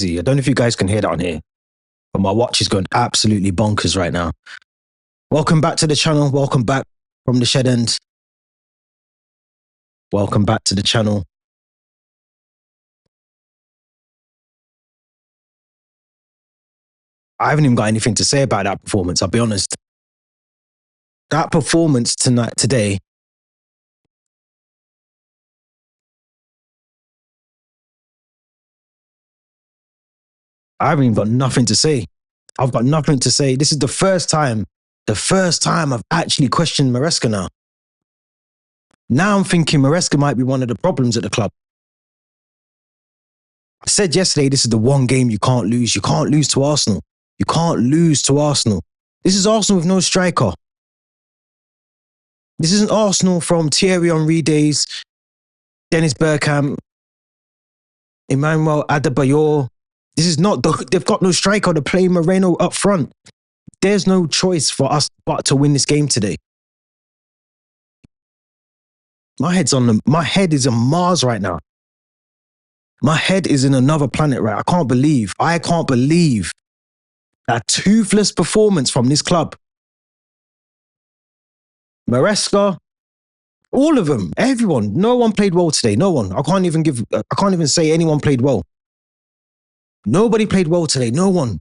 I don't know if you guys can hear that on here, but my watch is going absolutely bonkers right now. Welcome back to the channel. Welcome back from the shed end. Welcome back to the channel. I haven't even got anything to say about that performance, I'll be honest. That performance today, I haven't even got nothing to say. I've got nothing to say. This is the first time I've actually questioned Maresca now. Now I'm thinking Maresca might be one of the problems at the club. I said yesterday, this is the one game you can't lose. You can't lose to Arsenal. You can't lose to Arsenal. This is Arsenal with no striker. This isn't Arsenal from Thierry Henry days, Dennis Bergkamp, Emmanuel Adebayor. This is not, they've got no striker. They're playing Moreno up front. There's no choice for us but to win this game today. My head is on Mars right now. My head is in another planet, right? I can't believe that toothless performance from this club. Maresca, all of them, everyone, no one played well today. No one. I can't even say anyone played well. Nobody played well today. No one.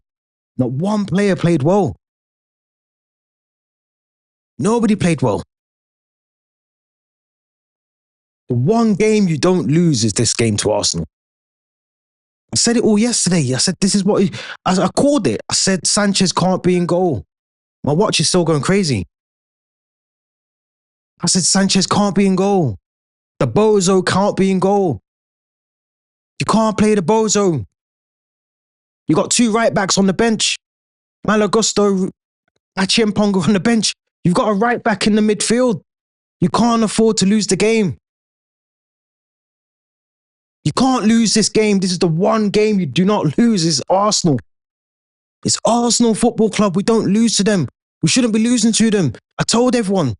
Not one player played well. Nobody played well. The one game you don't lose is this game to Arsenal. I said it all yesterday. I said, this is what, I called it. I said, Sanchez can't be in goal. My watch is still going crazy. I said, Sanchez can't be in goal. The bozo can't be in goal. You can't play the bozo. You got two right backs on the bench. Malagusto, Achiempongo on the bench. You've got a right back in the midfield. You can't afford to lose the game. You can't lose this game. This is the one game you do not lose. It's Arsenal. It's Arsenal Football Club. We don't lose to them. We shouldn't be losing to them. I told everyone.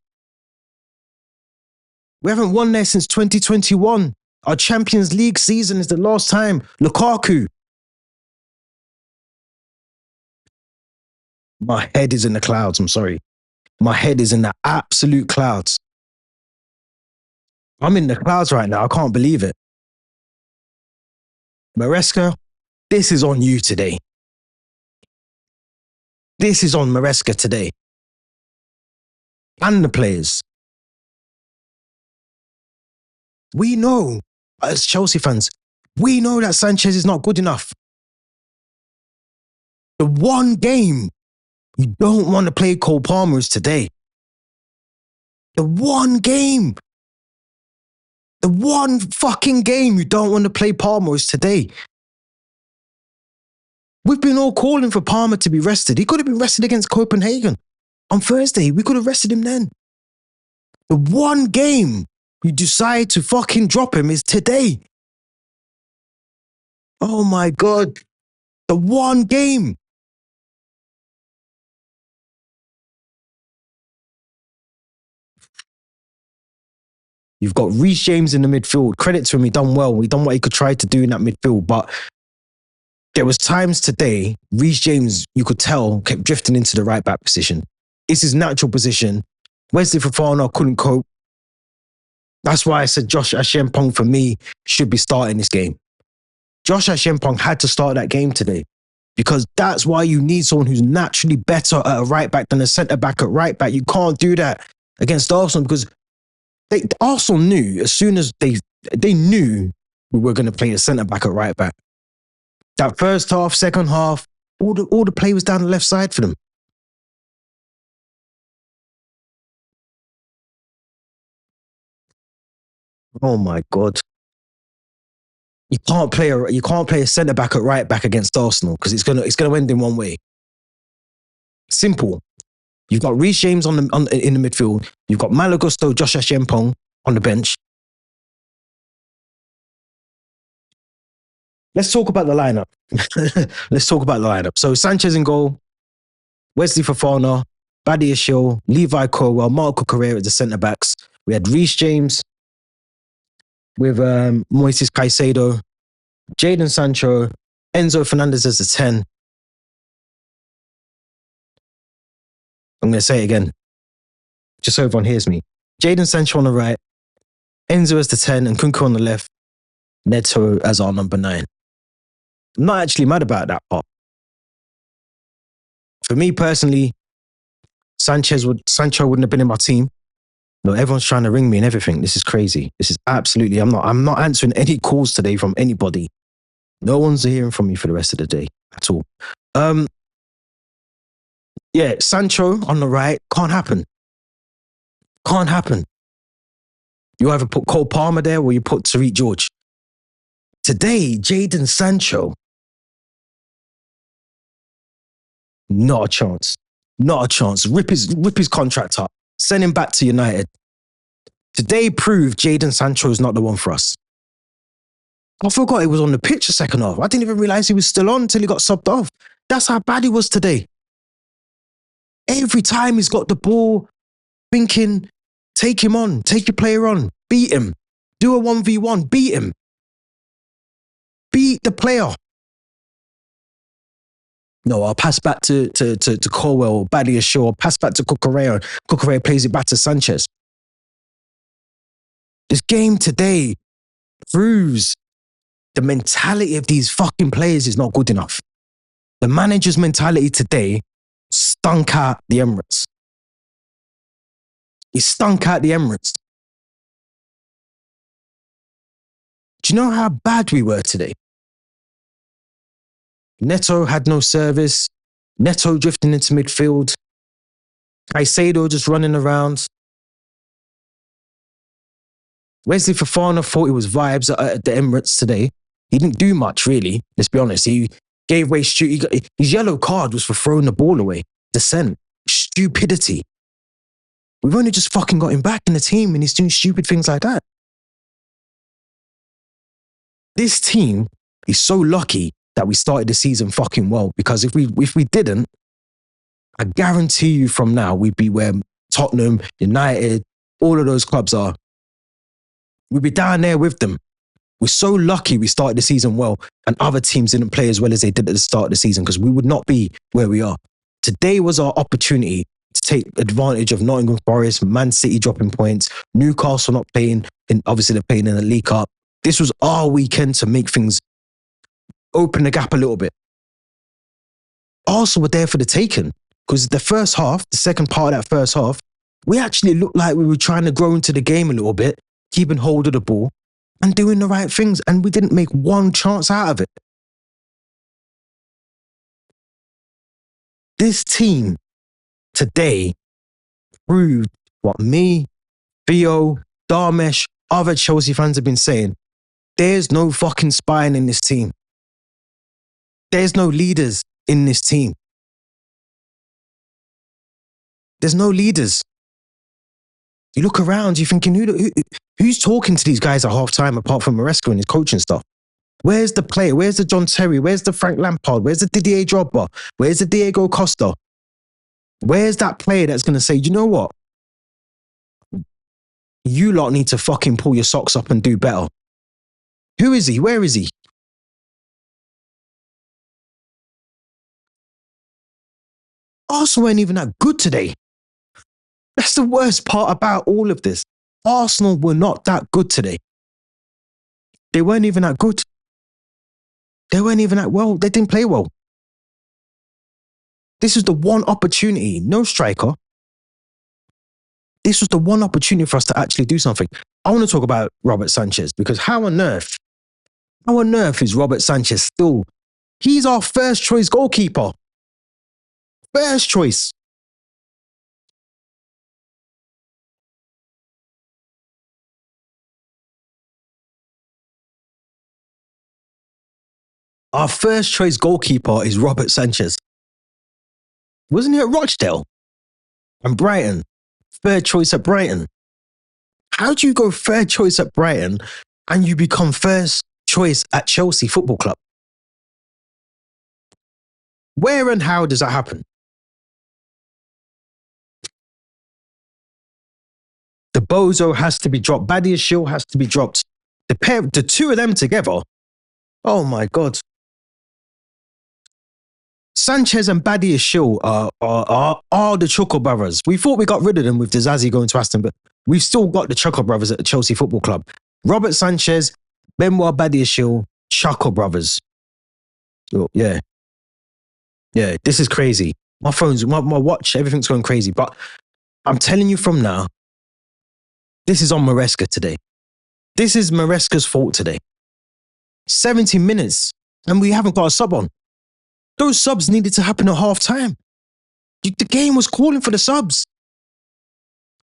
We haven't won there since 2021. Our Champions League season is the last time. Lukaku. My head is in the clouds. I'm sorry. My head is in the absolute clouds. I'm in the clouds right now. I can't believe it. Maresca, this is on you today. This is on Maresca today. And the players. We know, as Chelsea fans, we know that Sanchez is not good enough. The one game you don't want to play Cole Palmer is today. The one game. The one fucking game you don't want to play Palmer is today. We've been all calling for Palmer to be rested. He could have been rested against Copenhagen on Thursday. We could have rested him then. The one game you decide to fucking drop him is today. Oh my God. The one game. You've got Reece James in the midfield. Credit to him, he done well. He done what he could try to do in that midfield. But there was times today, Reece James, you could tell, kept drifting into the right back position. It's his natural position. Wesley Fofana couldn't cope. That's why I said Josh Achiempongo, for me, should be starting this game. Josh Achiempongo had to start that game today because that's why you need someone who's naturally better at a right back than a centre back at right back. You can't do that against Arsenal because Arsenal knew as soon as they knew we were going to play a centre back at right back. That first half, second half, all the play was down the left side for them. Oh my God. You can't play a centre back at right back against Arsenal because it's gonna end in one way. Simple. You've got Reece James in the midfield. You've got Malagusto, Josh Achiempongo on the bench. Let's talk about the lineup. Let's talk about the lineup. So Sanchez in goal, Wesley Fofana, Badiashile, Levi Colwell, Marco Correa as the centre backs. We had Reece James with Moises Caicedo, Jadon Sancho, Enzo Fernandez as a 10. I'm going to say it again, just so everyone hears me. Jadon Sancho on the right, Enzo as the 10, and Kunku on the left, Neto as our number 9. I'm not actually mad about that part. For me personally, Sancho wouldn't have been in my team. No, everyone's trying to ring me and everything. This is crazy. This is absolutely, I'm not answering any calls today from anybody. No one's hearing from me for the rest of the day at all. Yeah, Sancho on the right, can't happen. Can't happen. You either put Cole Palmer there or you put Tariq George. Today, Jadon Sancho, not a chance. Not a chance. Rip his contract up. Send him back to United. Today proved Jadon Sancho is not the one for us. I forgot he was on the pitch a second half. I didn't even realize he was still on until he got subbed off. That's how bad he was today. Every time he's got the ball, thinking, take him on, take your player on, beat him, do a 1v1, beat him. Beat the player. No, I'll pass back to Colwell, Badia Shaw, pass back to Cucurella. Cucurella plays it back to Sanchez. This game today proves the mentality of these fucking players is not good enough. The manager's mentality today stunk out the Emirates. He stunk out the Emirates. Do you know how bad we were today? Neto had no service. Neto drifting into midfield. Caicedo just running around. Wesley Fofana thought it was vibes at the Emirates today. He didn't do much, really. Let's be honest. He gave away... His yellow card was for throwing the ball away. Dissent. Stupidity. We've only just fucking got him back in the team and he's doing stupid things like that. This team is so lucky that we started the season fucking well, because if we didn't, I guarantee you from now, we'd be where Tottenham, United, all of those clubs are. We'd be down there with them. We're so lucky we started the season well and other teams didn't play as well as they did at the start of the season, because we would not be where we are. Today was our opportunity to take advantage of Nottingham Forest, Man City dropping points, Newcastle not playing, and obviously they're playing in the League Cup. This was our weekend to make things open the gap a little bit. Arsenal were there for the taking, because the first half, the second part of that first half, we actually looked like we were trying to grow into the game a little bit, keeping hold of the ball and doing the right things, and we didn't make one chance out of it. This team today proved what me, Theo, Darmesh, other Chelsea fans have been saying. There's no fucking spine in this team. There's no leaders in this team. There's no leaders. You look around, you're thinking, who's talking to these guys at half-time apart from Maresca and his coaching stuff? Where's the player? Where's the John Terry? Where's the Frank Lampard? Where's the Didier Drogba? Where's the Diego Costa? Where's that player that's going to say, you know what? You lot need to fucking pull your socks up and do better. Who is he? Where is he? Arsenal weren't even that good today. That's the worst part about all of this. Arsenal were not that good today. They weren't even that good. They weren't even that well. They didn't play well. This was the one opportunity. No striker. This was the one opportunity for us to actually do something. I want to talk about Robert Sanchez, because how on earth is Robert Sanchez still? He's our first choice goalkeeper. First choice. Our first choice goalkeeper is Robert Sanchez. Wasn't he at Rochdale? And Brighton. Third choice at Brighton. How do you go third choice at Brighton and you become first choice at Chelsea Football Club? Where and how does that happen? The bozo has to be dropped. Badia Shaw has to be dropped. The two of them together. Oh my God. Sanchez and Badiashile are the Chuckle brothers. We thought we got rid of them with Dizazi going to Aston, but we've still got the Chuckle brothers at the Chelsea Football Club. Robert Sanchez, Benoit Badiashile, Chuckle brothers. So, yeah. Yeah, this is crazy. My phone's, my watch, everything's going crazy. But I'm telling you from now, this is on Maresca today. This is Maresca's fault today. 70 minutes and we haven't got a sub on. Those subs needed to happen at half time. The game was calling for the subs.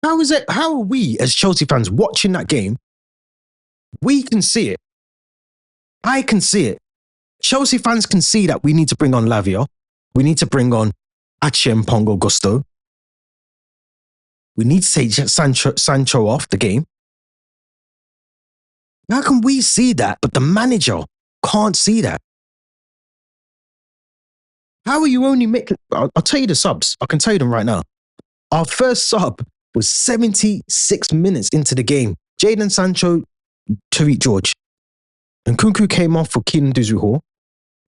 How is it? How are we as Chelsea fans watching that game? We can see it. I can see it. Chelsea fans can see that we need to bring on Lavia. We need to bring on Achim Pongo Gusto. We need to take Sancho off the game. How can we see that, but the manager can't see that? How are you only making... I'll tell you the subs. I can tell you them right now. Our first sub was 76 minutes into the game. Jadon Sancho, Tariq George. And Nkunku came off for Keenan Duzuho.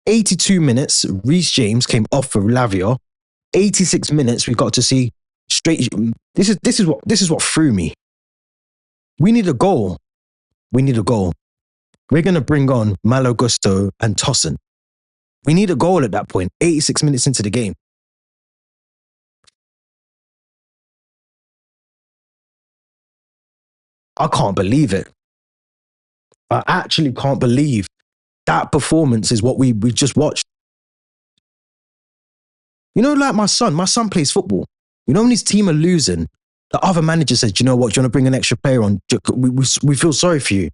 82 minutes, Reece James came off for Lavia. 86 minutes, we got to see straight... This is what threw me. We need a goal. We need a goal. We're going to bring on Malo Gusto and Tosin. We need a goal at that point, 86 minutes into the game. I can't believe it. I actually can't believe that performance is what we just watched. You know, like my son plays football. You know, when his team are losing, the other manager says, you know what, do you want to bring an extra player on? We feel sorry for you.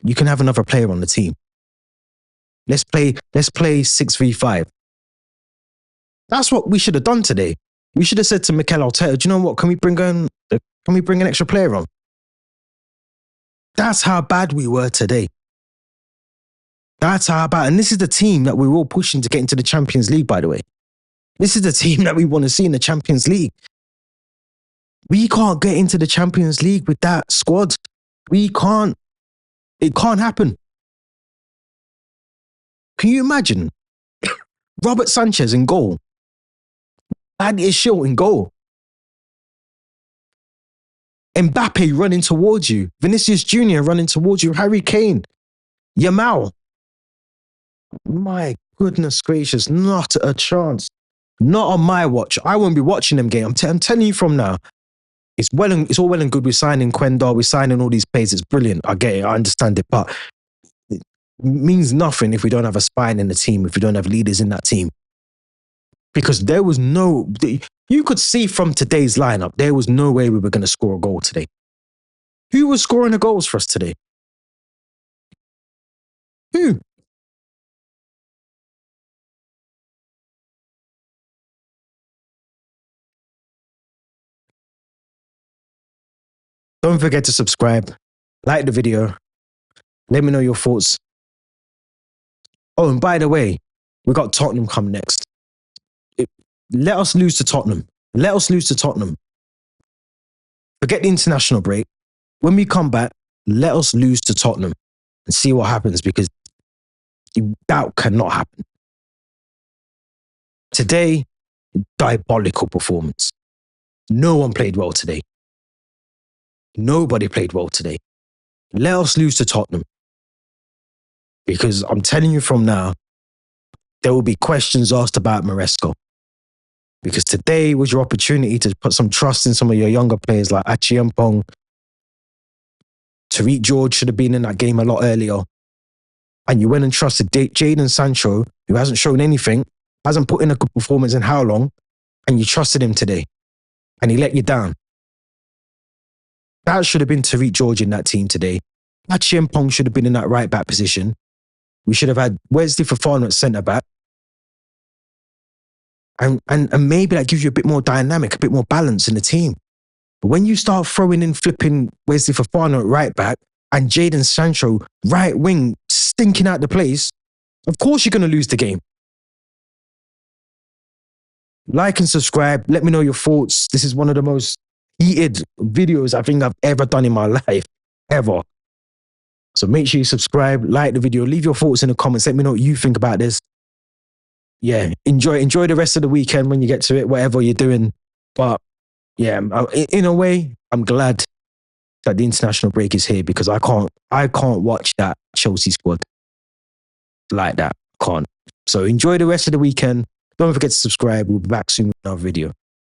You can have another player on the team. Let's play 6-3-5. That's what we should have done today. We should have said to Mikel Arteta, do you know what, can we bring an extra player on? That's how bad we were today. That's how bad. And this is the team that we're all pushing to get into the Champions League, by the way. This is the team that we want to see in the Champions League. We can't get into the Champions League with that squad. We can't. It can't happen. Can you imagine? Robert Sanchez in goal. Badiashile in goal. Mbappe running towards you. Vinicius Jr. running towards you. Harry Kane. Yamal. My goodness gracious, not a chance. Not on my watch. I won't be watching them game. I'm telling you from now. It's all well and good. We're signing Quenda. We're signing all these players. It's brilliant. I get it. I understand it. But it means nothing if we don't have a spine in the team, if we don't have leaders in that team. Because there was no... You could see from today's lineup, there was no way we were going to score a goal today. Who was scoring the goals for us today? Who? Don't forget to subscribe, like the video, let me know your thoughts. Oh, and by the way, we got Tottenham coming next. Let us lose to Tottenham. Let us lose to Tottenham. Forget the international break. When we come back, let us lose to Tottenham and see what happens, because that cannot happen. Today, diabolical performance. No one played well today. Nobody played well today. Let us lose to Tottenham. Because I'm telling you from now, there will be questions asked about Maresca. Because today was your opportunity to put some trust in some of your younger players like Achim Pong. Tariq George should have been in that game a lot earlier. And you went and trusted Jadon Sancho, who hasn't shown anything, hasn't put in a good performance in how long, and you trusted him today. And he let you down. That should have been Tariq George in that team today. Achim Pong should have been in that right back position. We should have had Wesley Fofana at centre back. And maybe that gives you a bit more dynamic, a bit more balance in the team. But when you start throwing in flipping Wesley Fofana at right back and Jadon Sancho right wing stinking out the place, of course you're going to lose the game. Like and subscribe. Let me know your thoughts. This is one of the most heated videos I think I've ever done in my life. Ever. So make sure you subscribe, like the video, leave your thoughts in the comments. Let me know what you think about this. yeah, enjoy the rest of the weekend when you get to it, whatever you're doing. But yeah, in a way, I'm glad that the international break is here because I can't watch that Chelsea squad like that. Can't. So enjoy the rest of the weekend. Don't forget to subscribe. We'll be back soon with another video.